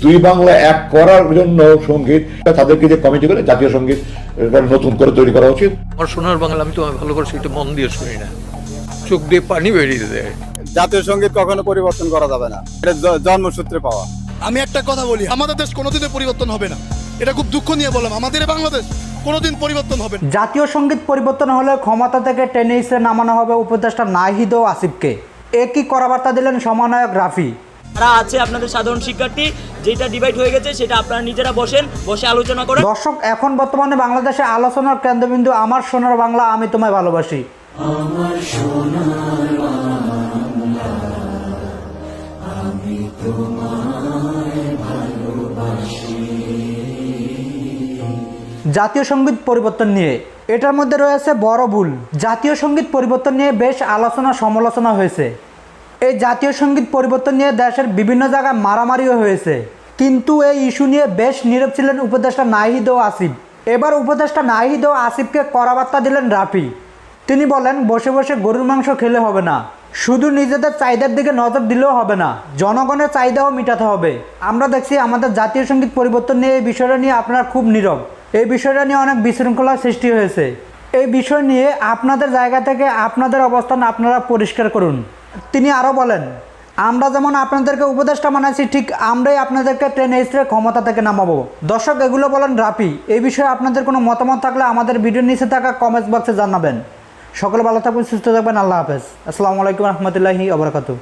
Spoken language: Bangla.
দুই বাংলা এক করার জন্য সঙ্গীত তাদেরকে যে কমিটি করে জাতীয় সঙ্গীত নতুন করে তৈরি করা উচিত। আমার সোনার বাংলা আমি তোমায় ভালো করে একটু মন দিয়ে শুনি না, চোখ দিয়ে পানি বেরিয়ে দেয়। জাতীয় সঙ্গীত কখনো পরিবর্তন করা যাবে না, এটা জন্মসূত্রে পাওয়া। আমি একটা কথা বলি, আমাদের দেশ কোনোদিনই পরিবর্তন হবে না, এটা খুব দুঃখ নিয়ে বললাম। আমাদের বাংলাদেশ কোনোদিন পরিবর্তন হবে না। জাতীয় সঙ্গীত পরিবর্তন হলে ক্ষমতা থেকে টেনে হিসেবে নামানো হবে উপদেষ্টা নাহিদ ও আসিফকে। একই করাবার্তা দিলেন সমন্বয়ক রাফি। যারা আছে আপনাদের সাধারণ শিক্ষার্থী, যেটা ডিভাইড হয়ে গেছে সেটা আপনারা নিজেরা বসে আলোচনা করেন। দর্শক, এখন বর্তমানে বাংলাদেশে আলোচনার কেন্দ্রবিন্দু আমার সোনার বাংলা, আমি তোমায় ভালোবাসি। আমার সোনার বাংলা, আমি তোমায় ভালোবাসি। জাতীয় সঙ্গীত পরিবর্তন নিয়ে এটার মধ্যে রয়েছে বড় ভুল। জাতীয় সঙ্গীত পরিবর্তন নিয়ে বেশ আলোচনা সমালোচনা হয়েছে। এই জাতীয় সঙ্গীত পরিবর্তন নিয়ে দেশের বিভিন্ন জায়গায় মারামারিও হয়েছে, কিন্তু এই ইস্যু নিয়ে বেশ নীরব ছিলেন উপদেষ্টা নাহিদ ও আসিফ। এবার উপদেষ্টা নাহিদ ও আসিফকে কড়াবার্তা দিলেন রাফি। তিনি বলেন, বসে বসে গরুর মাংস খেলে হবে না, শুধু নিজেদের চাহিদার দিকে নজর দিলেও হবে না, জনগণের চাহিদাও মেটাতে হবে। আমরা দেখছি আমাদের জাতীয় সঙ্গীত পরিবর্তন নিয়ে এই বিষয়টা নিয়ে আপনারা খুব নীরব। এই বিষয়টা নিয়ে অনেক বিশৃঙ্খলার সৃষ্টি হয়েছে। এই বিষয় নিয়ে আপনাদের জায়গা থেকে আপনাদের অবস্থান আপনারা পরিষ্কার করুন। তিনি আরও বলেন, আমরা যেমন আপনাদেরকে উপদেষ্টা বানাইছি, ঠিক আমরাই আপনাদেরকে টেনে হিসেবে ক্ষমতা থেকে নামাবো। দর্শক, এগুলো বলেন রাফি। এই বিষয়ে আপনাদের কোনো মতামত থাকলে আমাদের ভিডিওর নিচে থাকা কমেন্টস বক্সে জানাবেন। সকলে ভালো থাকবেন, সুস্থ থাকবেন। আল্লাহ হাফেজ। আসসালামু আলাইকুম রহমতুল্লাহি ওয়া বারাকাতুহু।